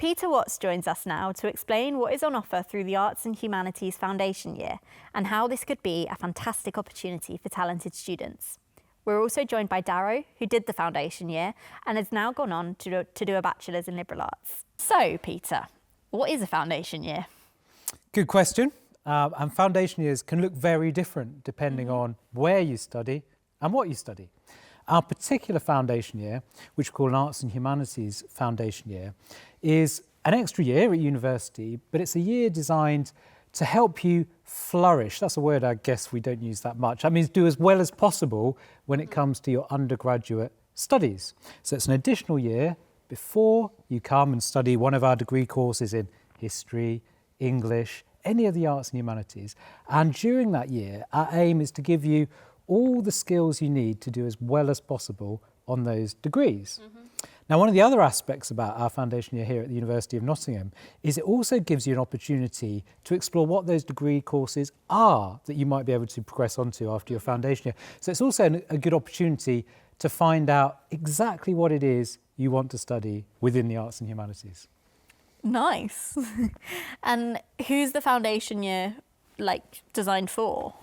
Peter Watts joins us now to explain what is on offer through the Arts and Humanities Foundation Year and how this could be a fantastic opportunity for talented students. We're also joined by Daro, who did the foundation year and has now gone on to do a bachelor's in liberal arts. So, Peter, what is a foundation year? Good question. And foundation years can look very different depending on where you study and what you study. Our particular foundation year, which we call an Arts and Humanities Foundation Year, is an extra year at university, but it's a year designed to help you flourish. That's a word I guess we don't use that much. That means do as well as possible when it comes to your undergraduate studies. So it's an additional year before you come and study one of our degree courses in history, English, any of the arts and humanities. And during that year, our aim is to give you all the skills you need to do as well as possible on those degrees. Now, one of the other aspects about our foundation year here at the University of Nottingham is it also gives you an opportunity to explore what those degree courses are that you might be able to progress onto after your foundation year. So it's also a good opportunity to find out exactly what it is you want to study within the arts and humanities. Nice. And who's the foundation year designed for?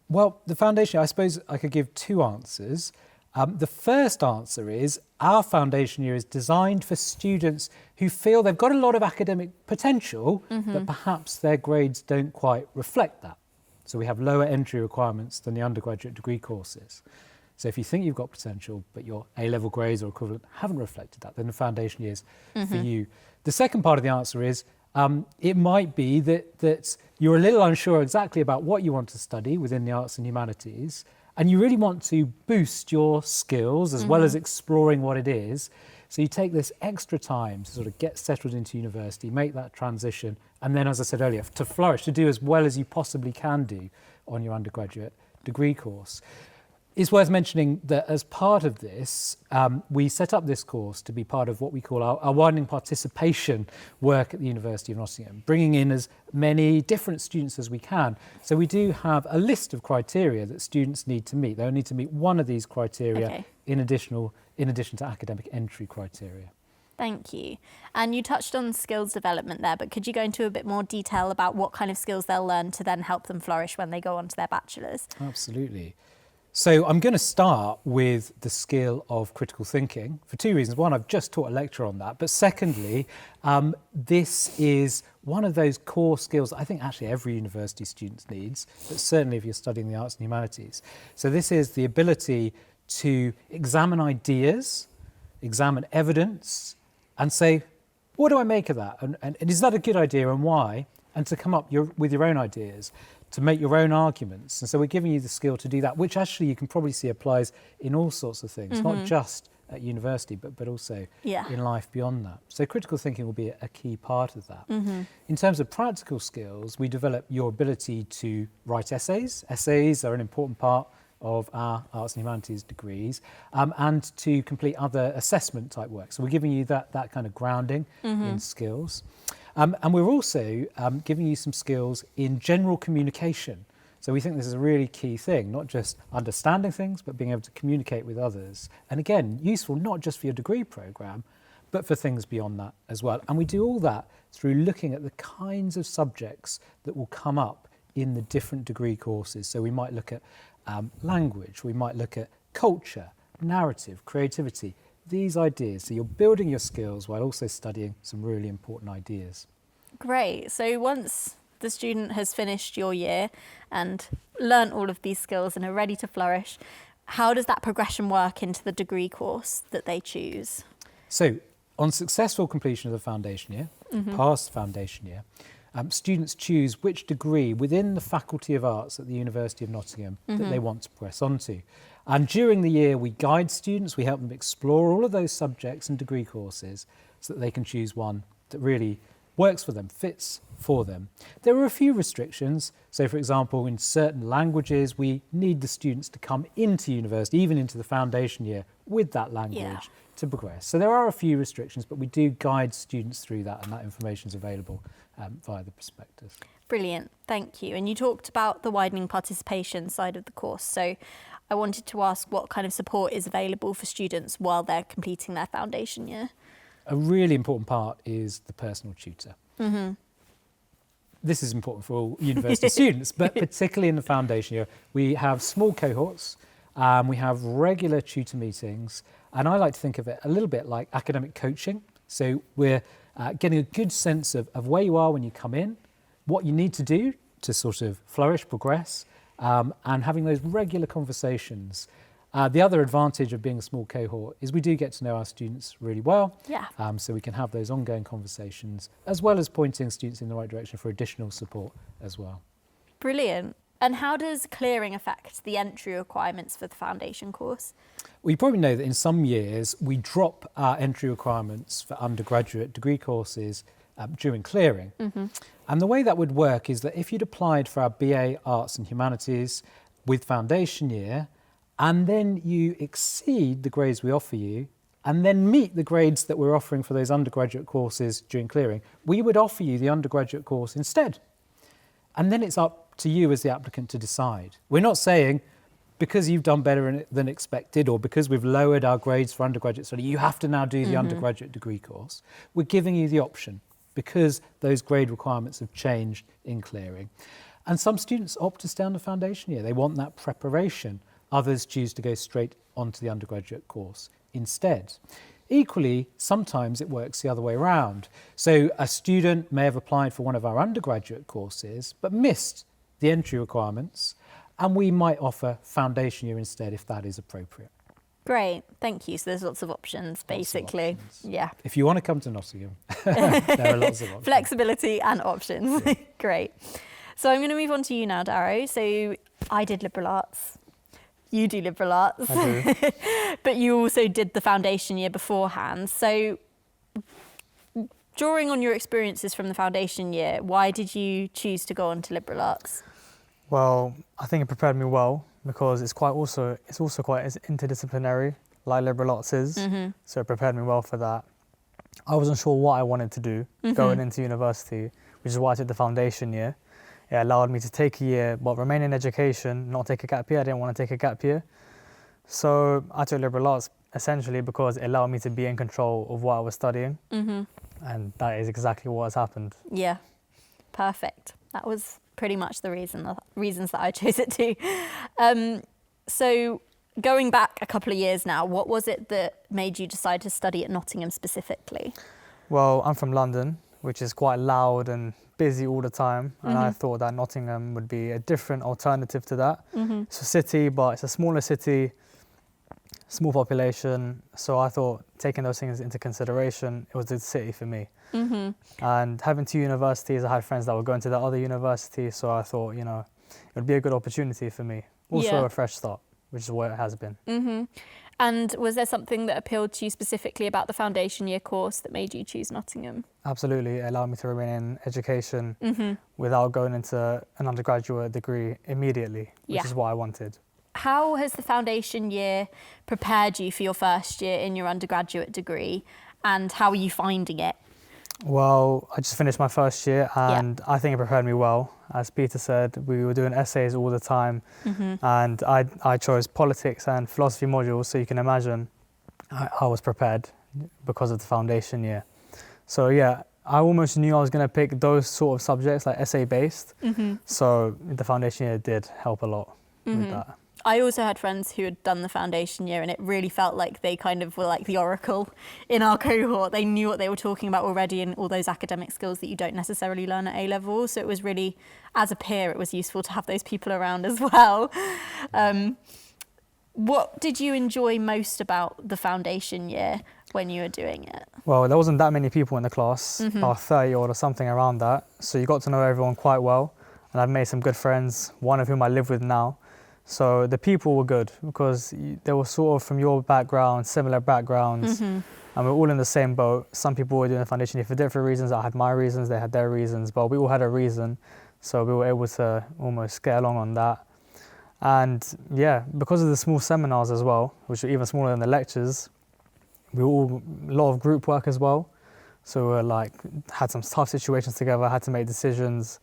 Well, the foundation, I suppose I could give two answers. The first answer is our foundation year is designed for students who feel they've got a lot of academic potential, but perhaps their grades don't quite reflect that. So we have lower entry requirements than the undergraduate degree courses. So if you think you've got potential, but your A-level grades or equivalent haven't reflected that, then the foundation year is for you. The second part of the answer is it might be that you're a little unsure exactly about what you want to study within the arts and humanities, and you really want to boost your skills as well as exploring what it is. So you take this extra time to sort of get settled into university, make that transition, and then, as I said earlier, to flourish, to do as well as you possibly can do on your undergraduate degree course. It's worth mentioning that as part of this, we set up this course to be part of what we call our widening participation work at the University of Nottingham, bringing in as many different students as we can. So we do have a list of criteria that students need to meet. They'll need to meet one of these criteria in addition to academic entry criteria. Thank you. And you touched on skills development there, but could you go into a bit more detail about what kind of skills they'll learn to then help them flourish when they go on to their bachelor's? Absolutely. So I'm going to start with the skill of critical thinking for two reasons. One, I've just taught a lecture on that. But secondly, this is one of those core skills I think actually every university student needs, but certainly if you're studying the arts and humanities. So this is the ability to examine ideas, examine evidence, and say, what do I make of that? And is that a good idea and why? And to come up with your own ideas, to make your own arguments. And so we're giving you the skill to do that, which actually you can probably see applies in all sorts of things, not just at university, but also in life beyond that. So critical thinking will be a key part of that. In terms of practical skills, we develop your ability to write essays. Essays are an important part of our arts and humanities degrees, and to complete other assessment type work. So we're giving you that kind of grounding in skills. And we're also giving you some skills in general communication. So we think this is a really key thing, not just understanding things, but being able to communicate with others. And again, useful not just for your degree programme, but for things beyond that as well. And we do all that through looking at the kinds of subjects that will come up in the different degree courses. So we might look at language, we might look at culture, narrative, creativity, these ideas. So you're building your skills while also studying some really important ideas. Great. So once the student has finished your year and learnt all of these skills and are ready to flourish, how does that progression work into the degree course that they choose? So on successful completion of the foundation year, past foundation year, students choose which degree within the Faculty of Arts at the University of Nottingham that they want to progress onto. And during the year, we guide students, we help them explore all of those subjects and degree courses so that they can choose one that really works for them, fits for them. There are a few restrictions. So, for example, in certain languages, we need the students to come into university, even into the foundation year, with that language to progress. So there are a few restrictions, but we do guide students through that, and that information is available via the prospectus. Brilliant, thank you. And you talked about the widening participation side of the course. So I wanted to ask what kind of support is available for students while they're completing their foundation year. a really important part is the personal tutor. Mm-hmm. This is important for all university students, but particularly in the foundation year, we have small cohorts, we have regular tutor meetings, and I like to think of it a little bit like academic coaching. So we're getting a good sense of where you are when you come in, what you need to do to sort of flourish, progress, and having those regular conversations. The other advantage of being a small cohort is we do get to know our students really well. Yeah. So we can have those ongoing conversations, as well as pointing students in the right direction for additional support as well. Brilliant. And how does clearing affect the entry requirements for the foundation course? Well, you probably know that in some years we drop our entry requirements for undergraduate degree courses during clearing. Mm-hmm. And the way that would work is that if you'd applied for our BA Arts and Humanities with foundation year, and then you exceed the grades we offer you, and then meet the grades that we're offering for those undergraduate courses during clearing, we would offer you the undergraduate course instead. And then it's up to you as the applicant to decide. We're not saying, because you've done better than expected, or because we've lowered our grades for undergraduate study, you have to now do the undergraduate degree course. We're giving you the option, because those grade requirements have changed in clearing. And some students opt to stay on the foundation year. They want that preparation. Others choose to go straight onto the undergraduate course instead. Equally, sometimes it works the other way around. So a student may have applied for one of our undergraduate courses, but missed the entry requirements, and we might offer foundation year instead if that is appropriate. Great, thank you. So there's lots of options, basically. Lots of options. Yeah. If you want to come to Nottingham, there are lots of options. Flexibility and options. Yeah. Great. So I'm going to move on to you now, Daro. So I did liberal arts. You do liberal arts. I do. But you also did the foundation year beforehand. So drawing on your experiences from the foundation year, why did you choose to go on to liberal arts? Well, I think it prepared me well because it's also quite interdisciplinary, like liberal arts is. Mm-hmm. So it prepared me well for that. I wasn't sure what I wanted to do going into university, which is why I took the foundation year. It allowed me to take a year, but remain in education, not take a gap year. I didn't want to take a gap year. So I took liberal arts essentially because it allowed me to be in control of what I was studying. Mm-hmm. And that is exactly what has happened. Yeah, perfect. That was pretty much the reasons that I chose it too. So going back a couple of years now, what was it that made you decide to study at Nottingham specifically? Well, I'm from London, which is quite loud and busy all the time, and I thought that Nottingham would be a different alternative to that. It's a city, but it's a smaller city, small population, so I thought, taking those things into consideration, it was the city for me. And having two universities, I had friends that were going to the other university, so I thought, it would be a good opportunity for me. Also a fresh start, which is what it has been. And was there something that appealed to you specifically about the foundation year course that made you choose Nottingham? Absolutely, it allowed me to remain in education without going into an undergraduate degree immediately, which is what I wanted. How has the foundation year prepared you for your first year in your undergraduate degree, and how are you finding it? Well, I just finished my first year and I think it prepared me well. As Peter said, we were doing essays all the time and I chose politics and philosophy modules, so you can imagine I was prepared because of the foundation year. So yeah, I almost knew I was going to pick those sort of subjects, like essay-based. So the foundation year did help a lot with that. I also had friends who had done the foundation year, and it really felt like they kind of were like the oracle in our cohort. They knew what they were talking about already, and all those academic skills that you don't necessarily learn at A-level. So it was really, as a peer, it was useful to have those people around as well. What did you enjoy most about the foundation year when you were doing it? Well, there wasn't that many people in the class, about 30 or something around that. So you got to know everyone quite well, and I've made some good friends, one of whom I live with now. So the people were good because they were sort of from your background, similar backgrounds, and we're all in the same boat. Some people were doing the foundation year for different reasons. I had my reasons, they had their reasons, but we all had a reason. So we were able to almost get along on that. And yeah, because of the small seminars as well, which were even smaller than the lectures, we all, a lot of group work as well. So we were had some tough situations together, had to make decisions,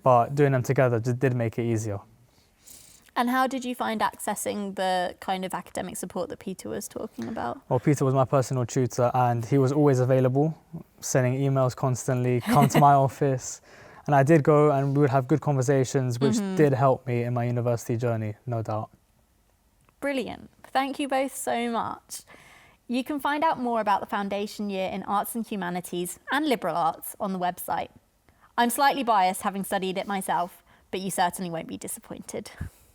but doing them together just did make it easier. And how did you find accessing the kind of academic support that Peter was talking about? Well, Peter was my personal tutor and he was always available, sending emails constantly, come to my office. And I did go and we would have good conversations, which did help me in my university journey, no doubt. Brilliant. Thank you both so much. You can find out more about the foundation year in Arts and Humanities and Liberal Arts on the website. I'm slightly biased having studied it myself, but you certainly won't be disappointed.